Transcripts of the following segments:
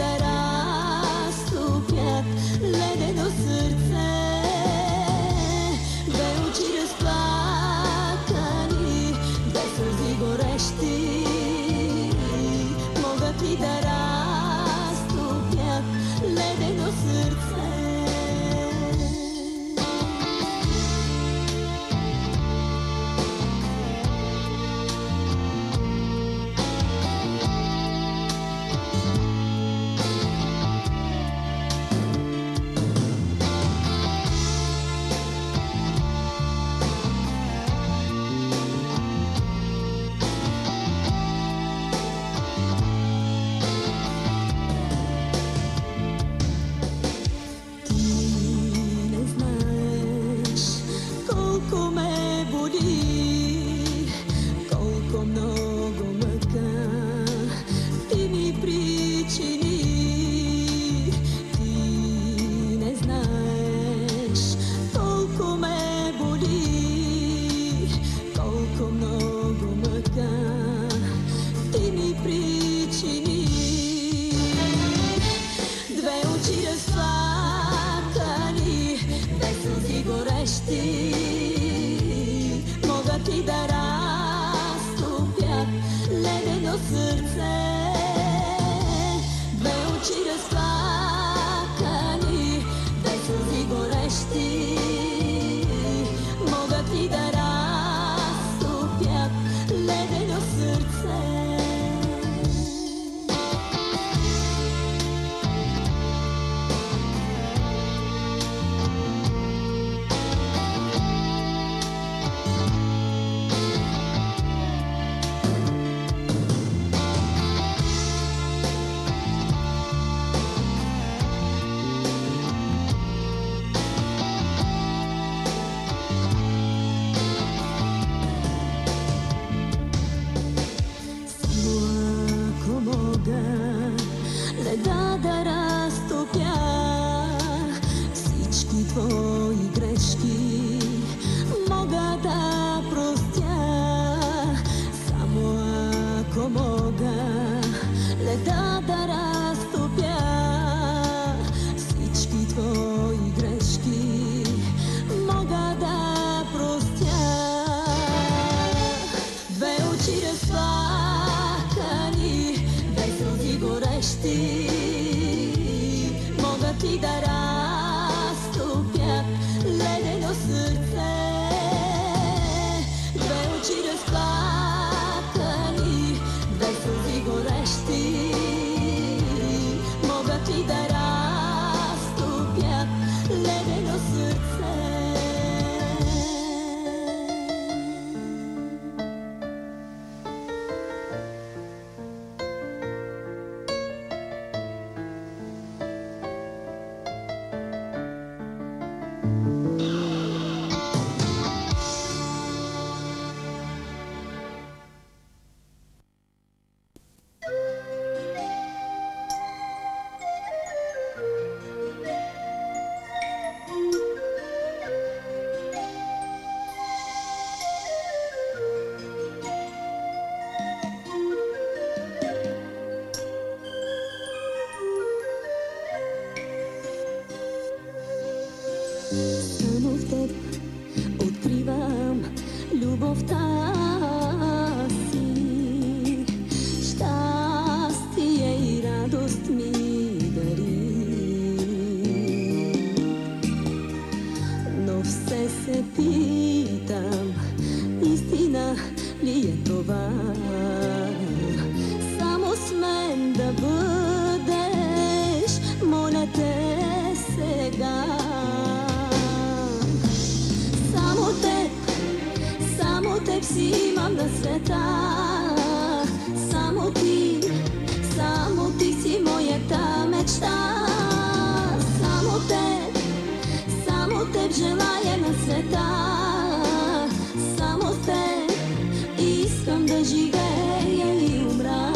да разтопят ледено сърце. Две очи разплакани, две сълзи горещи, могат ли да разтопят ледено сърце? Могат ли да разтопят ледено сърце? Две очи разплакани, две сълзи горещи, могат ли да разтопят ледено сърце? Да разтопя всички твои грешки, мога да простя, само ако мога. Леда да разтопя всички твои грешки, мога да простя. Две очи разплакани, две сълзи горещи, могат ли да разтопят ледено сърце? Две очи разплакани, две сълзи горещи, могат ли да разтопят ледено сърце? Само в теб откривам любовта си, щастие и радост ми дари. Но все се питам, истина ли е това? Само с мен да бъдеш, моля те сега. Само теб си имам на света. Само ти си моята мечта. Само теб желая на света. Само с теб искам да живея и умра.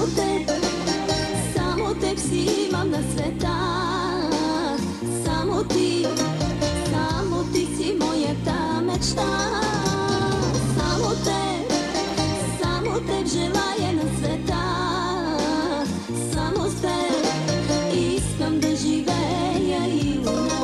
Samo te si imam na sveta. Samo ti si moja ta mečta. Samo te želaje na sveta. Samo te iskam da živeja i u nas.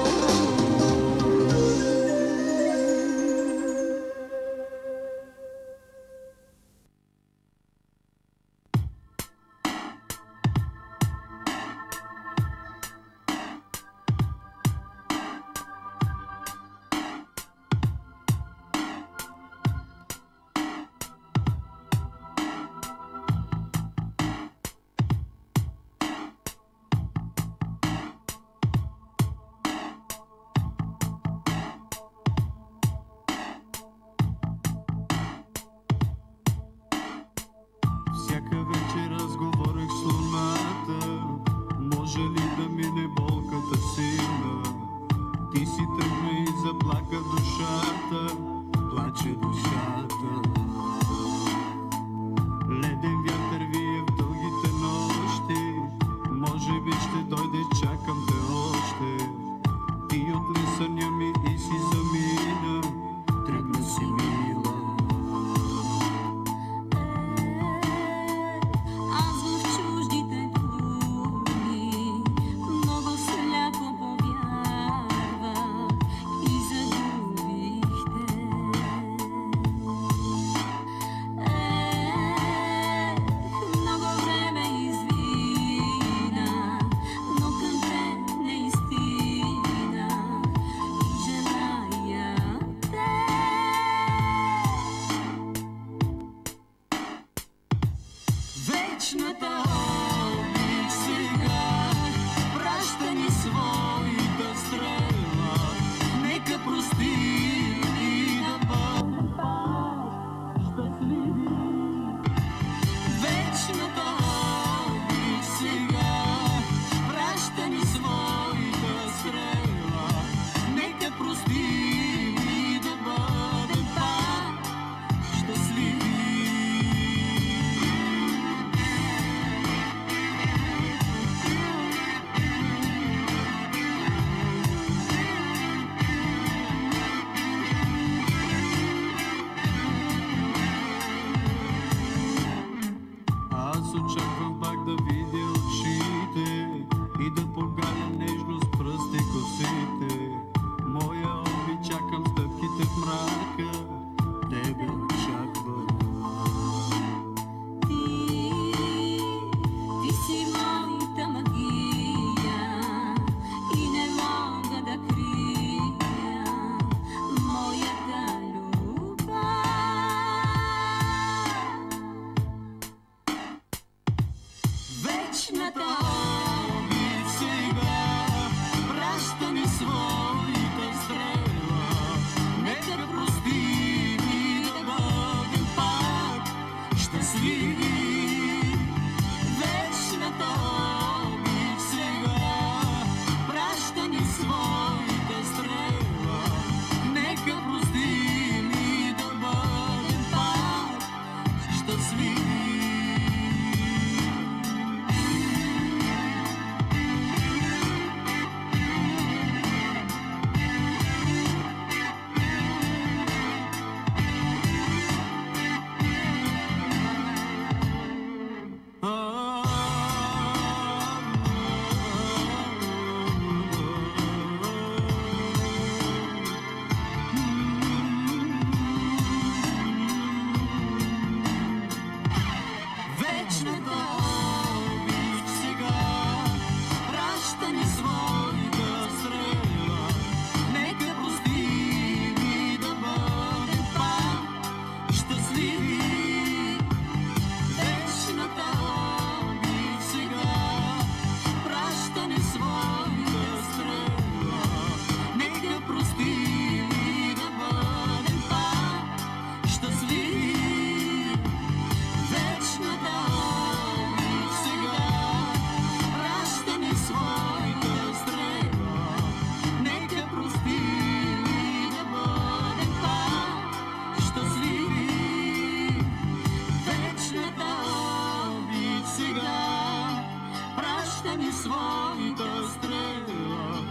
изстрели своята стрела.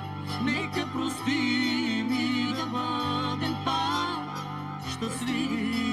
Нека простим и да бъдем пак щастливи.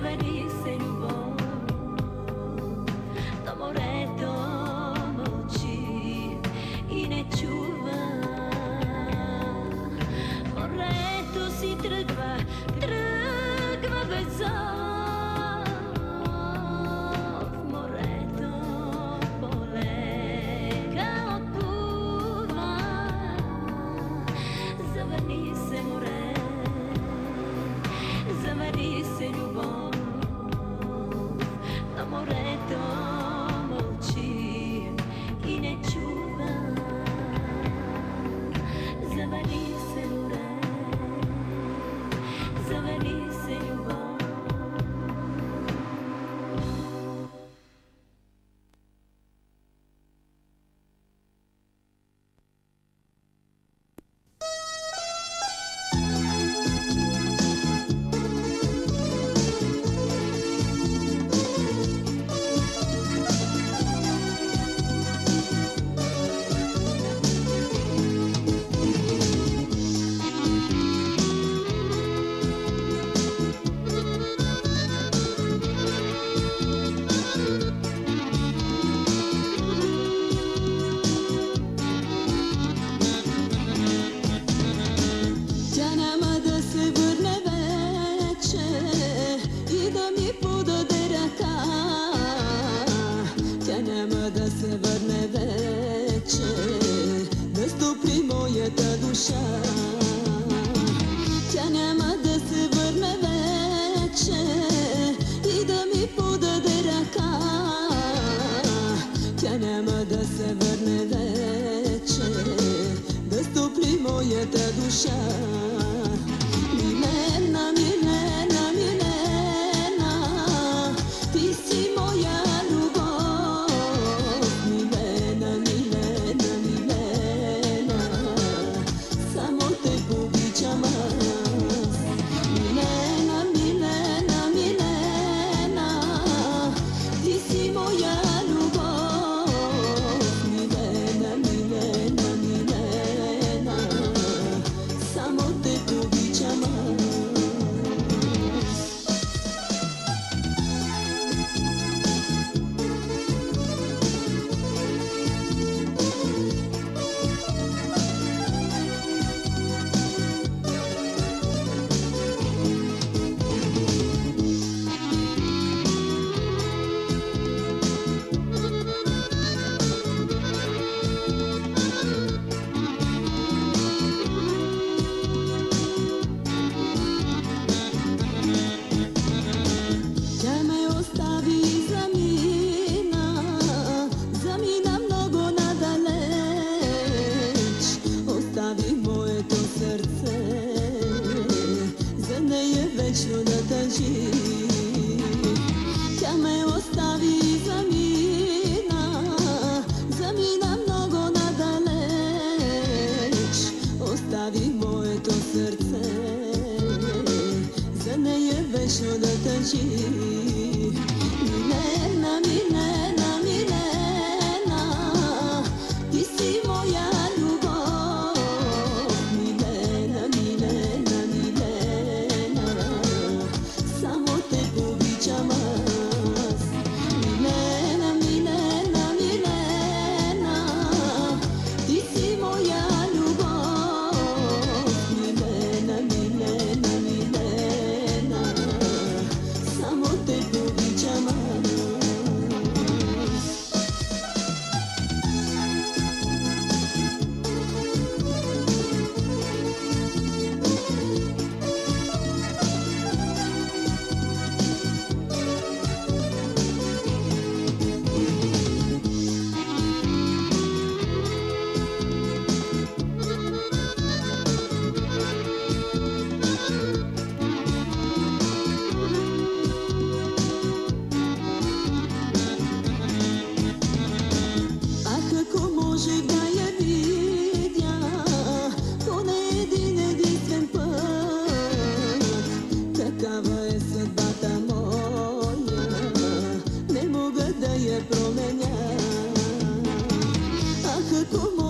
завери се любов, то морето мълчи и не чува. Морето си тръгва, тръгва без зов. Морето полека отплува. Завърни се, море, завърни се, любов, но морето мълчи и не чува. Завърни се, море, завърни се, любов.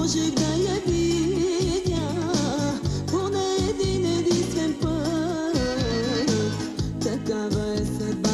можех да я видя поне един единствен път. Такава е съдба.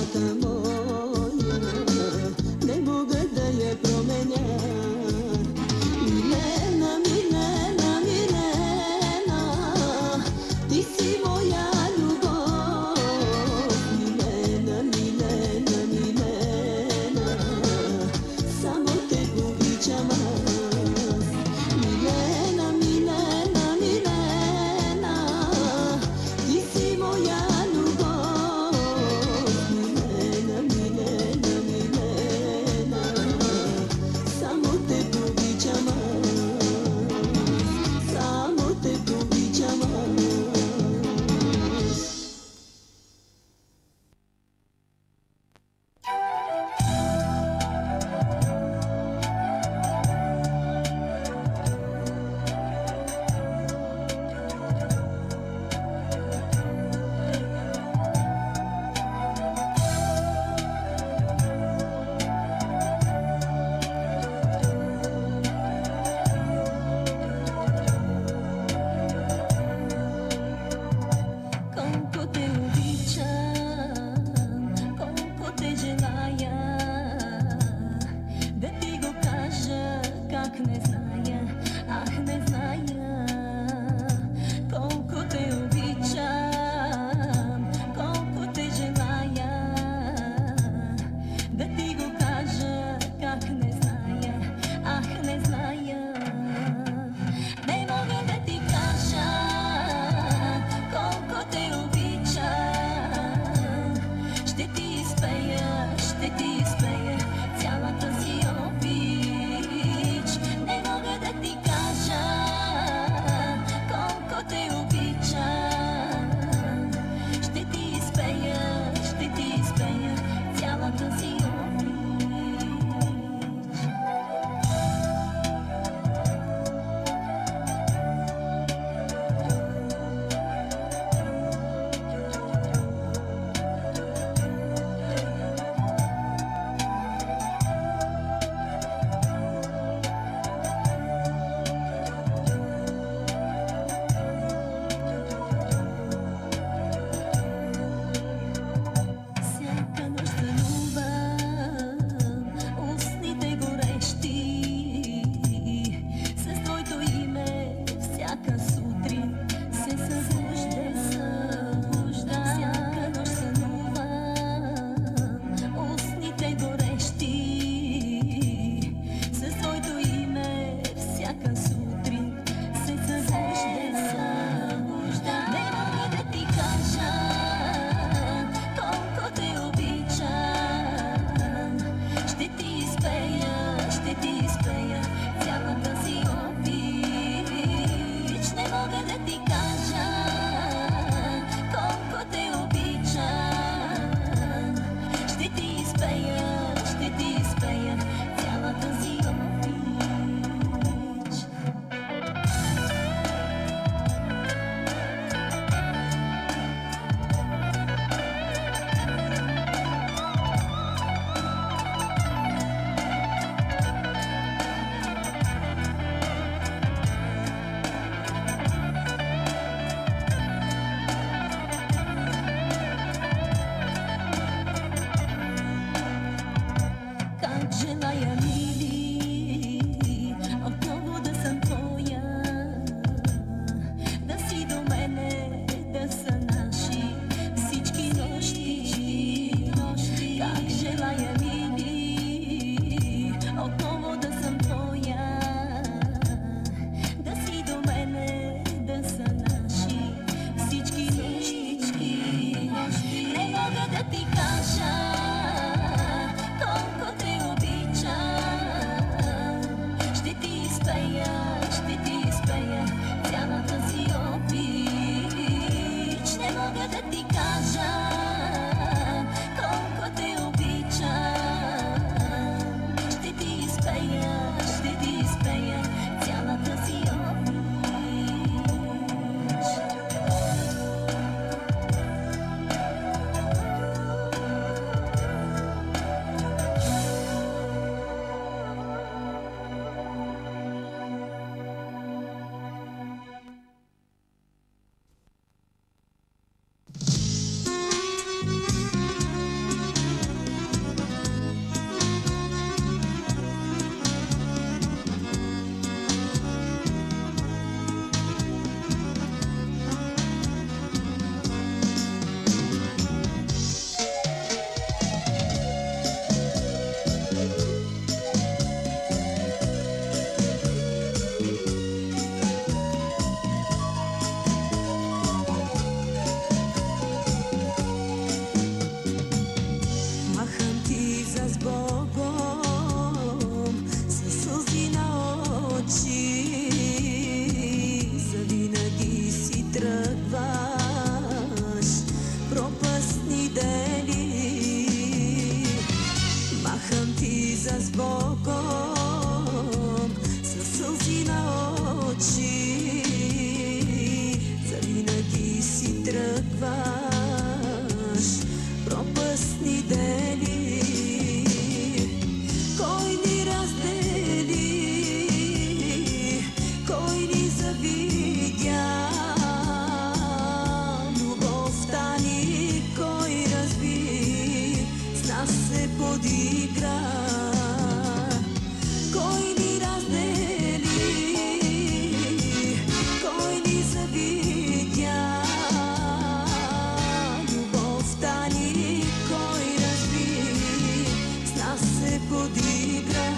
ни дели, кой ни раздели, кой ни завидя, любовта ни кой разби, с нас се подигра. Кой ни раздели, кой ни завидя, любовта ни кой разби, с нас се подигра.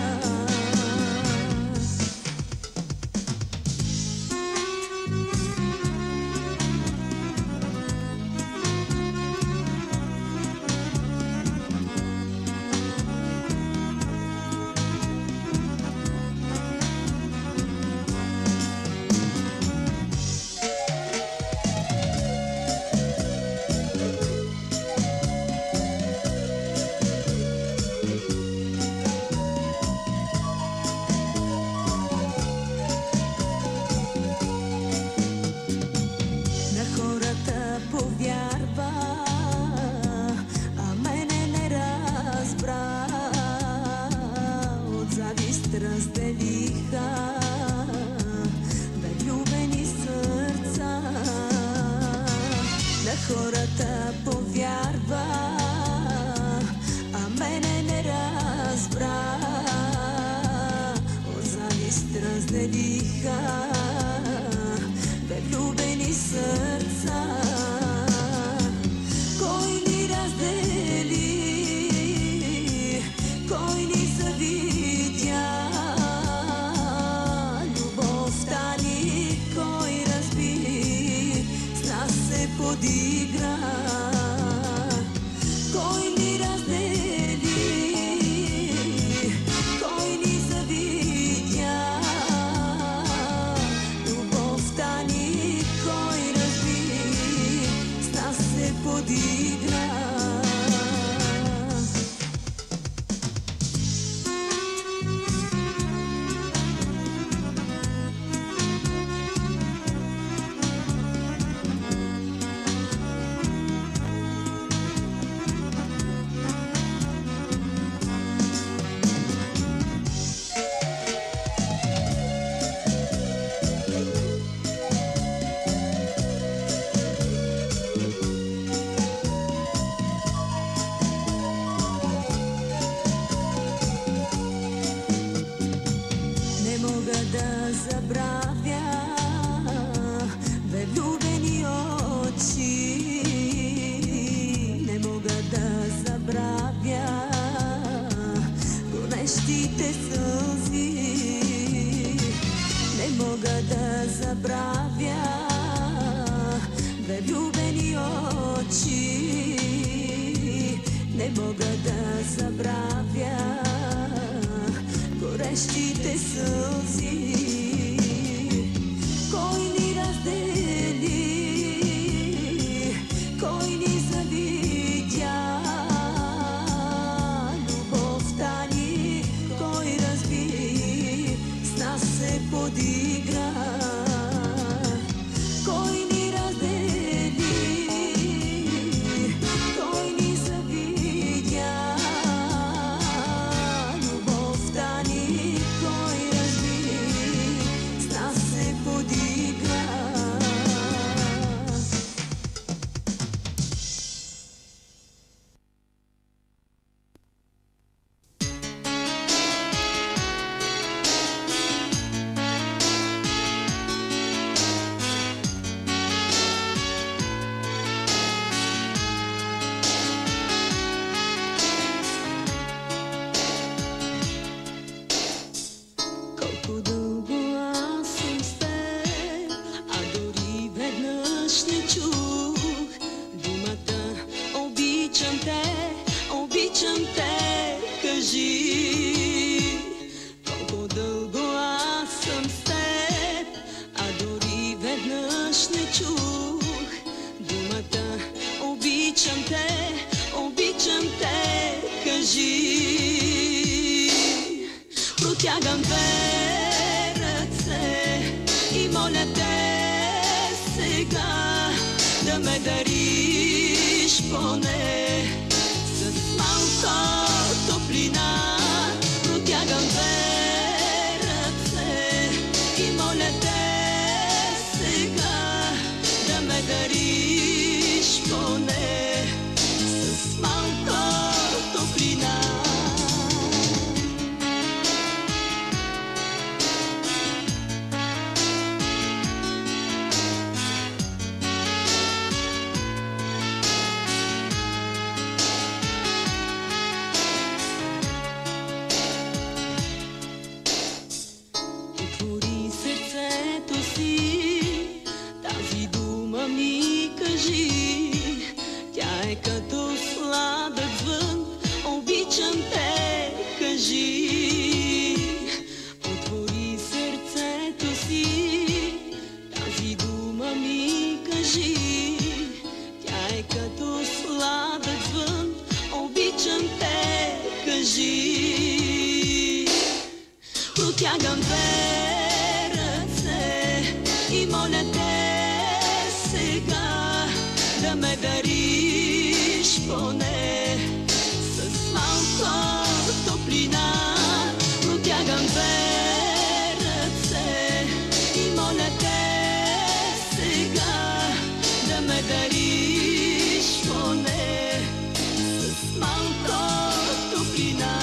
Разделиха влюбени сърца, на хората повярва, а мене не разбра. От завист разделиха влюбени сърца. Кой ни раздели, кой ни завидя, подигра. Кой ни раздели, кой ни завидя, любовта ни кой разби, с нас се подигра. Не мога да забравя влюбени очи, не мога да забравя горещите сълзи, не мога да забравя влюбени очи, не мога да забравя горещите сълзи. Кой ни раздели, кой ни завидя, любовта ни кой разби, с нас се подигра. Кой ни раздели, кой ни завидя, любовта ни кой разби, с нас се подигра. Колко дълго аз съм с теб, а дори веднъж не чух думата обичам те, кажи. Колко дълго аз съм с теб, а дори веднъж не чух думата обичам те, кажи. Протягам две ръце и моля те сега да ме дариш поне със кажи. Протягам две ръце и моля те сега да ме дариш поне с малко топлина. Протягам две ръце и моля те сега да ме дариш поне с малко топлина.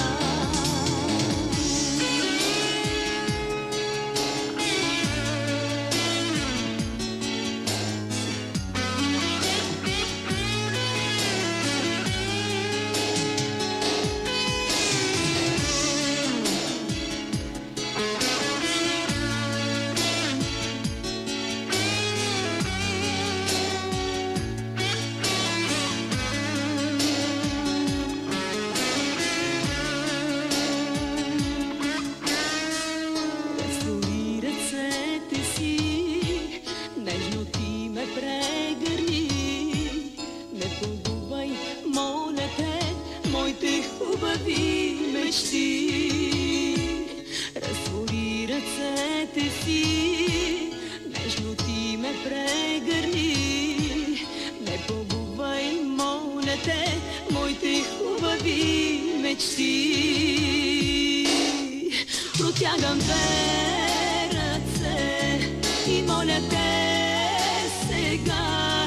Хубави мечти, разтвори ръцете си, нежно ти ме прегърни. Не погубвай, моля те, моите хубави мечти. Протягам две ръце и моля те сега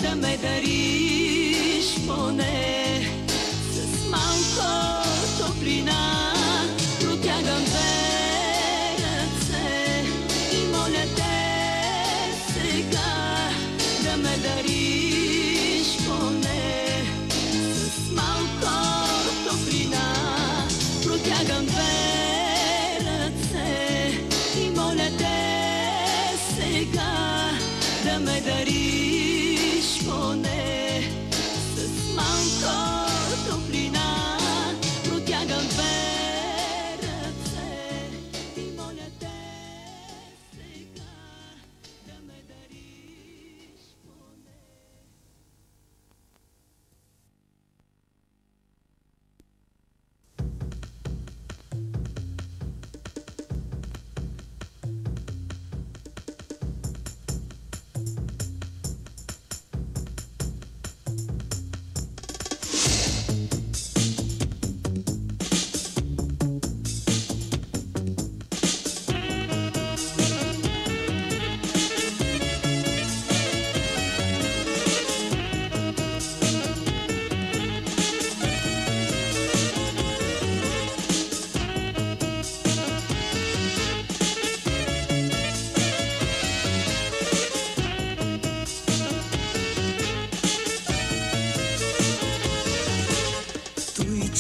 да ме дариш поне малко топлина. Протягам две ръце и моля те сега да ме дариш поне с малко топлина. Протягам две ръце и моля те сега да ме дариш поне с малко топлина. Протягам две ръце и моля те сега да ме дариш поне.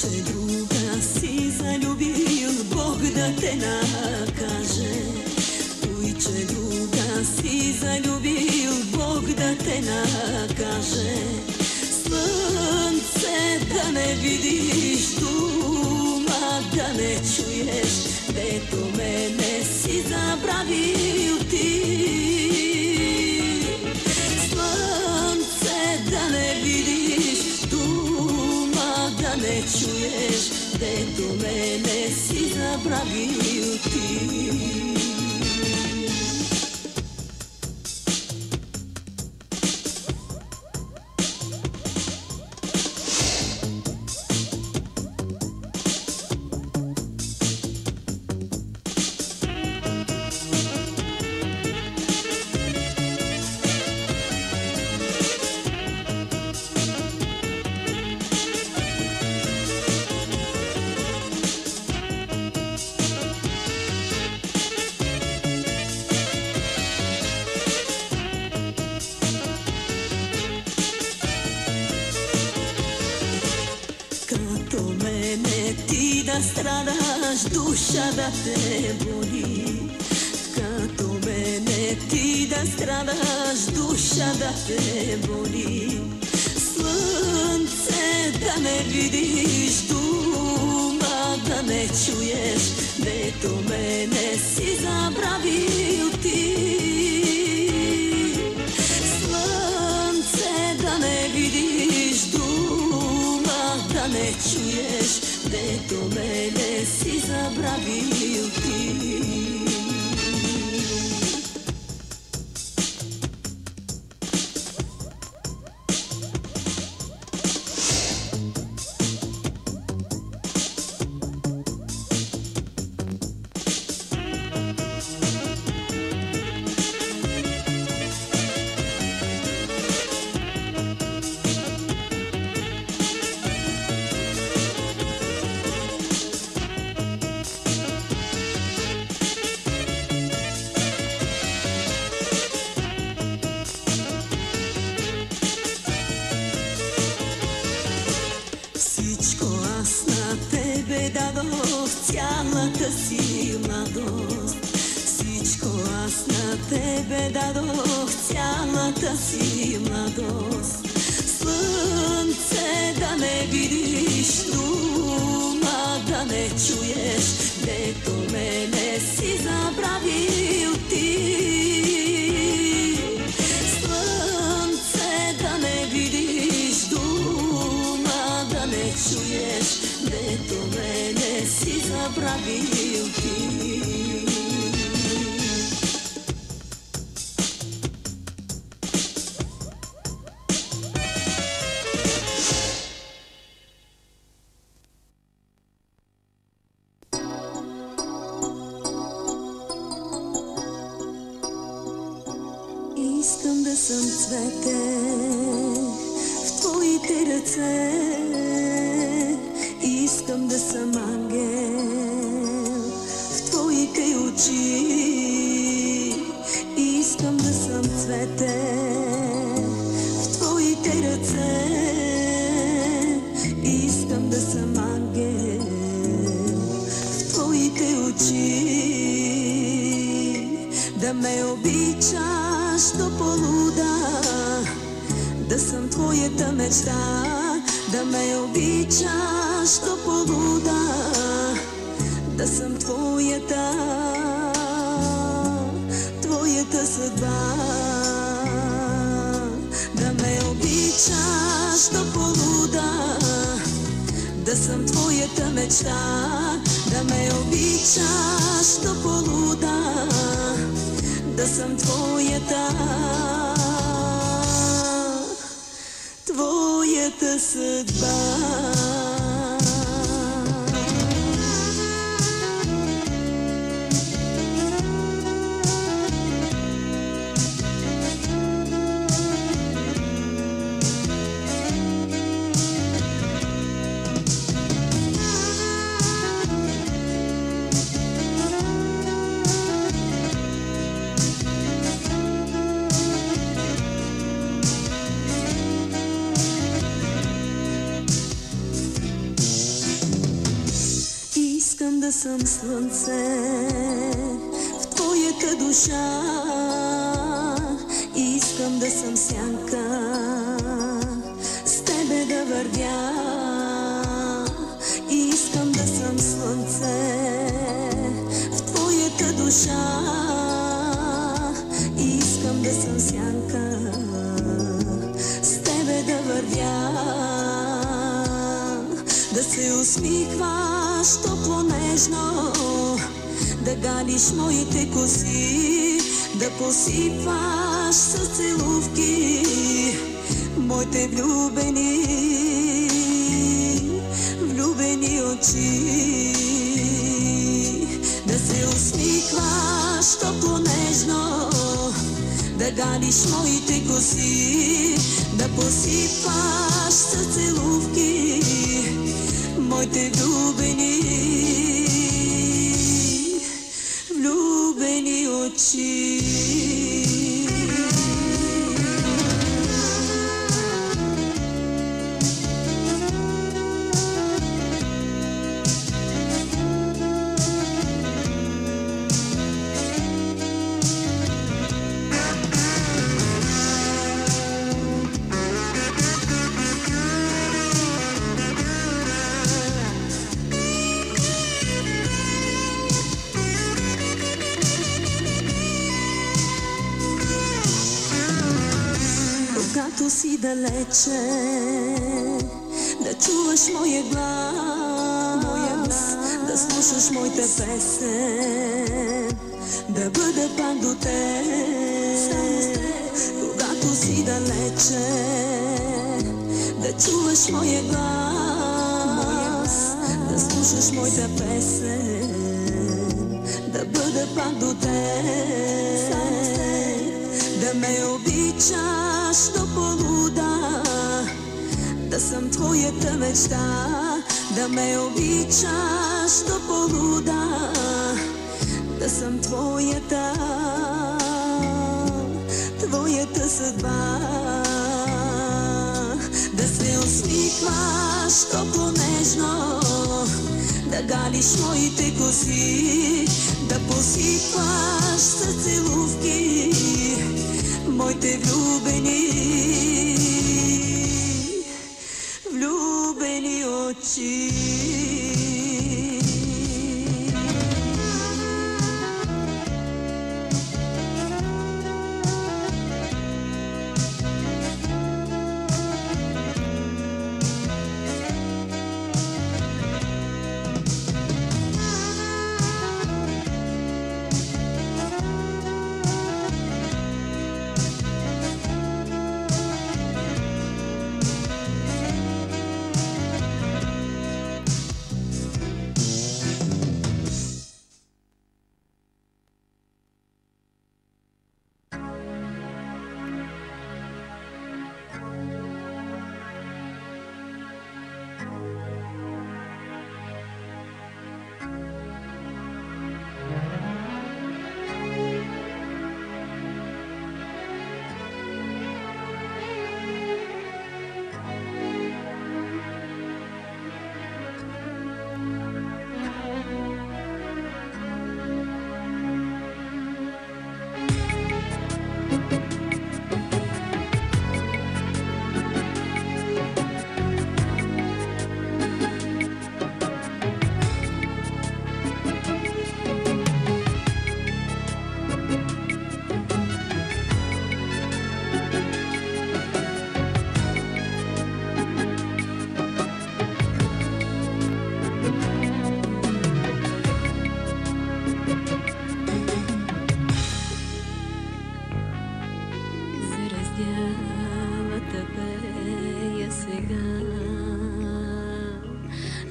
Че друга си залюбил, Бог да те накаже. Той, че друга си залюбил, Бог да те накаже. Слънце да не видиш, дума да не чуеш, дето мене си забравил ти. Слънце да не видиш, да не чуеш, дето мене си забравил ти. Да страдаш, душа да те боли. Като мене ти да страдаш, душа да те боли. Слънце да не видиш, дума да не чуеш, дето мене си забравил ти. Слънце да не видиш, дума да не чуеш, дето мене си забравил ти. Цялата си младост, всичко аз на тебе дадох, цялата си младост. Слънце да не видиш, дума да не чуеш, дето мене си забравил ти. Слънце да не видиш, дума да не чуеш, дето мене си забравил ти. Искам да съм цвете в твоите ръце, искам да съм ангел в твоите очи, искам да съм цвете в твоите ръце, искам да съм ангел в твоите очи, да ме обичаш до полуда, да съм твоята мечта, да ме обичаш до полуда, да съм твоята съдба. Да ме обичаш до полуда, да съм твоята мечта, да ме обичаш до полуда, да съм твоята съдба. Искам да съм слънце в твоята душа, искам да съм сянка, с тебе да вървя. Искам да съм слънце в твоята душа, искам да съм сянка, с тебе да вървя. Да се усмихваш топло нежно, да галиш моите коси, да посипваш с целувки моите влюбени очи. Да се усмихваш топло нежно, да галиш моите коси, да посипваш с целувки моите влюбени очи. Когато си далече, да чуваш моя глас, да слушаш моята песен, да бъда пак до теб, когато си далече, да чуваш моя глас, да слушаш моята песен, да бъда пак до теб, да ме обичаш до полуда, да съм твоята мечта, да ме обичаш до полуда, да съм твоята съдба, да се усмихваш топло нежно, да галиш моите коси, да посипваш с целувки моите влюбени очи.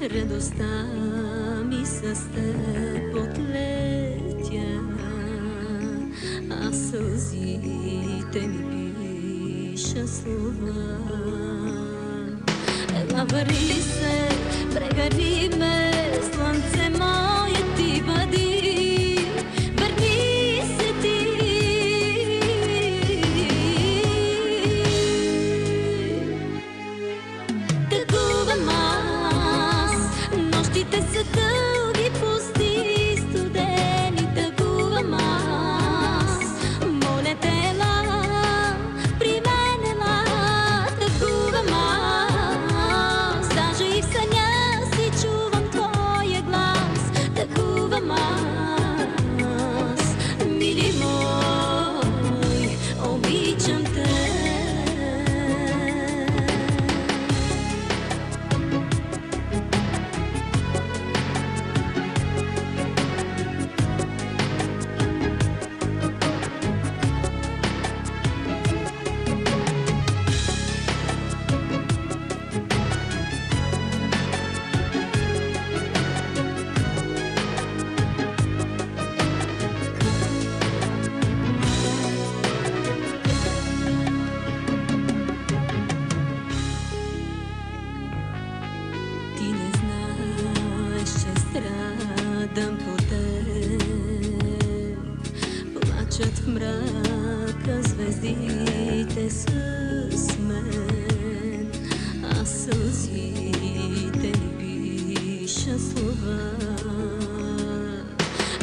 Радостта ми с теб отлетя, а сълзите ми пиша слова. Ела, върни се, прегърни ме, слънце мое ти бъди, върни се ти. Тъгувам аз, нощите са дълги, пусти, студени, тъгувам аз. Моля те, ела, при мен ела, тъгувам аз. Даже и в съня си чувам твоя глас, тъгувам аз. Мили мой, обичам те. Страдам по теб, плачат в мрака звездите с мен, а сълзите ми пиша слова.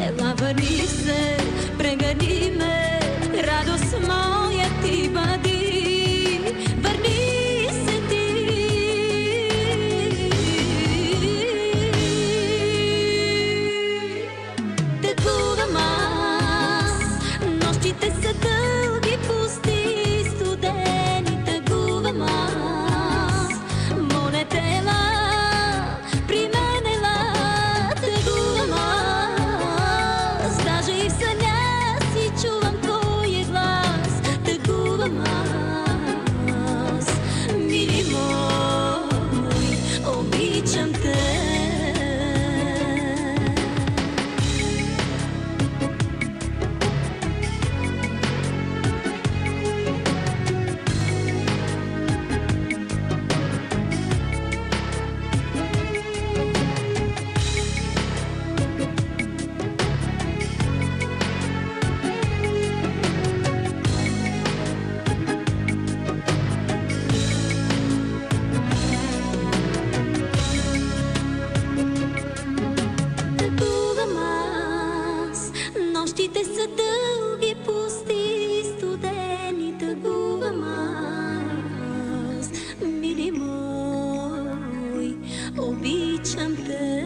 Ела, върни се, прегърни ме, радост моя ти бъди, върни се ти. Нощите са дълги, пусти, студени, тъгувам аз. Моля те, ела, обичам те. Нощите са дълги, пусти, студени, тъгувам аз. Мили мой, обичам те.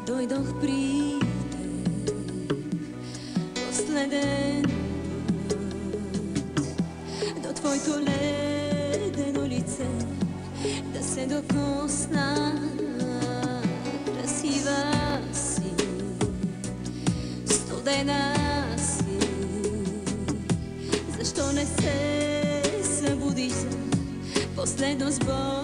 Дойдох при теб последен път до твоето ледено лице да се докосна. Красива си, студена си, защо не се събудиш за последно с Бога?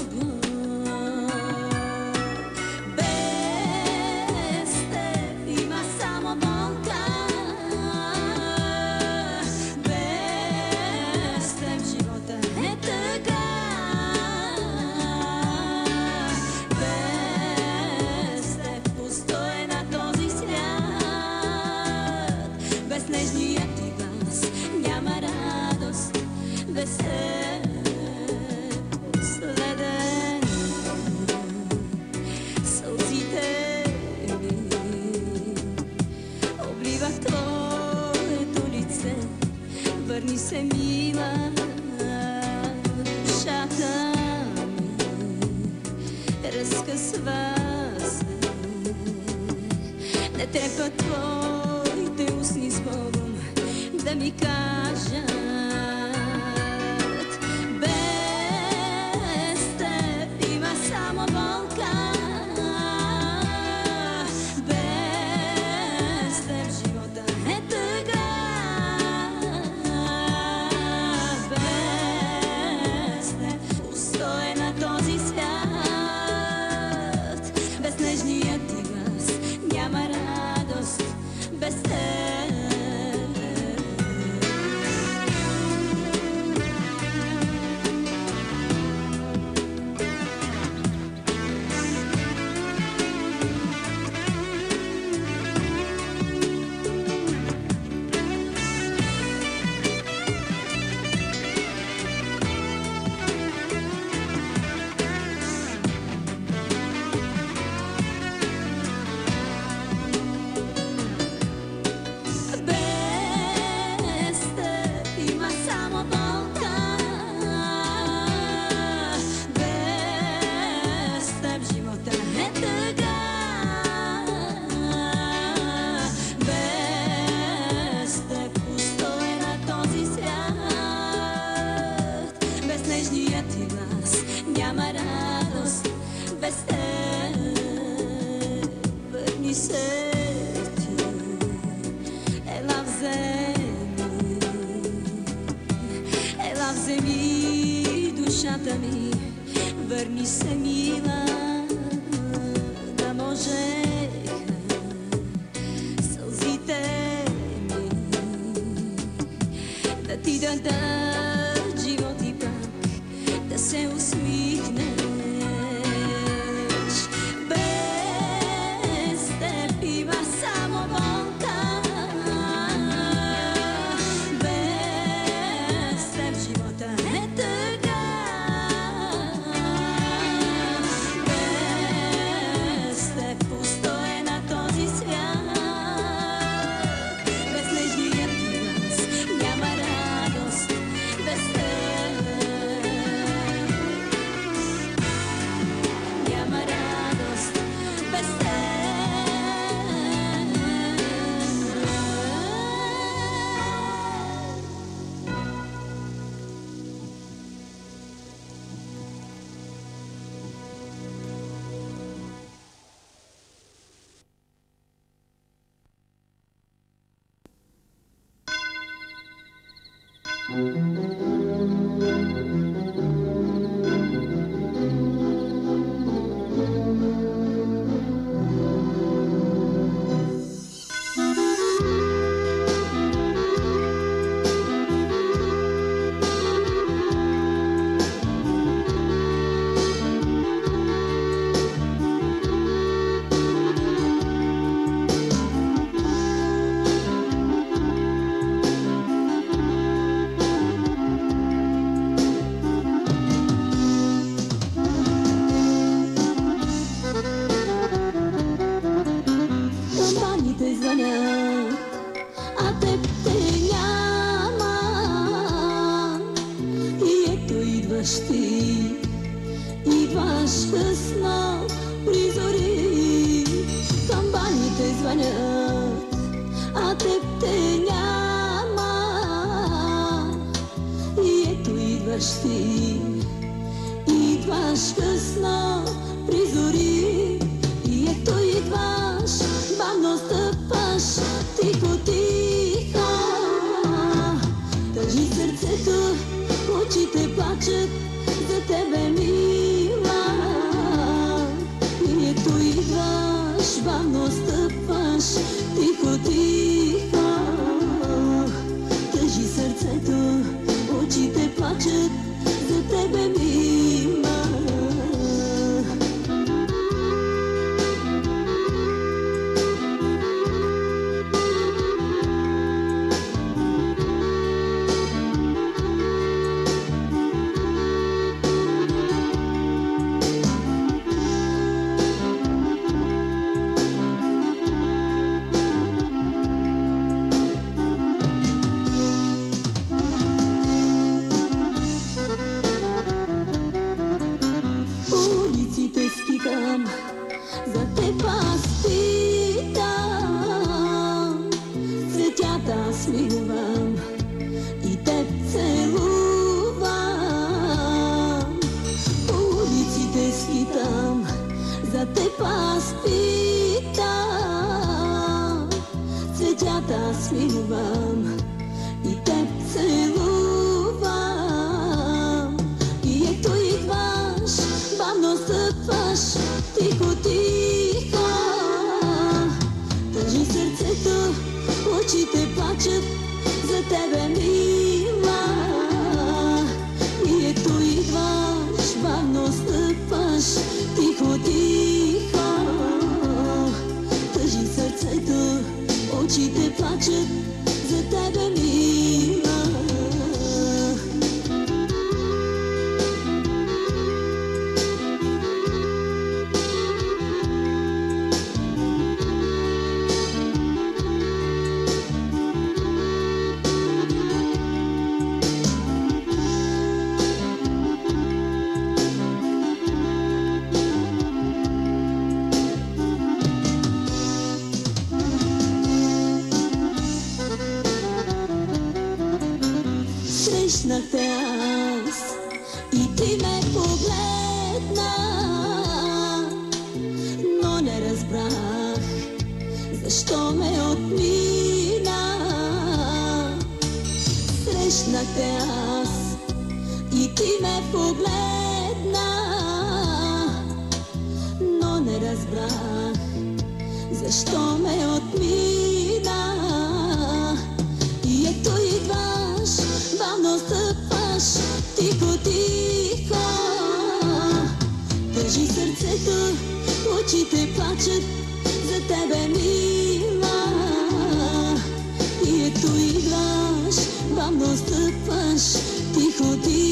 Върни се, мила, душата ми разкъсва се. Не трябва твоите устни с Богом да ми кажат: без теб има само болка, без теб живота е тъга. Без теб вземи душата ми, върни се, мила, да можеха сълзите ми да ти дадат живот и пак да се усмихнеш. Без теб има само болка, без теб живота е тъга, без теб пусто е на този свят, без нежния ти глас няма радост, Тихо ти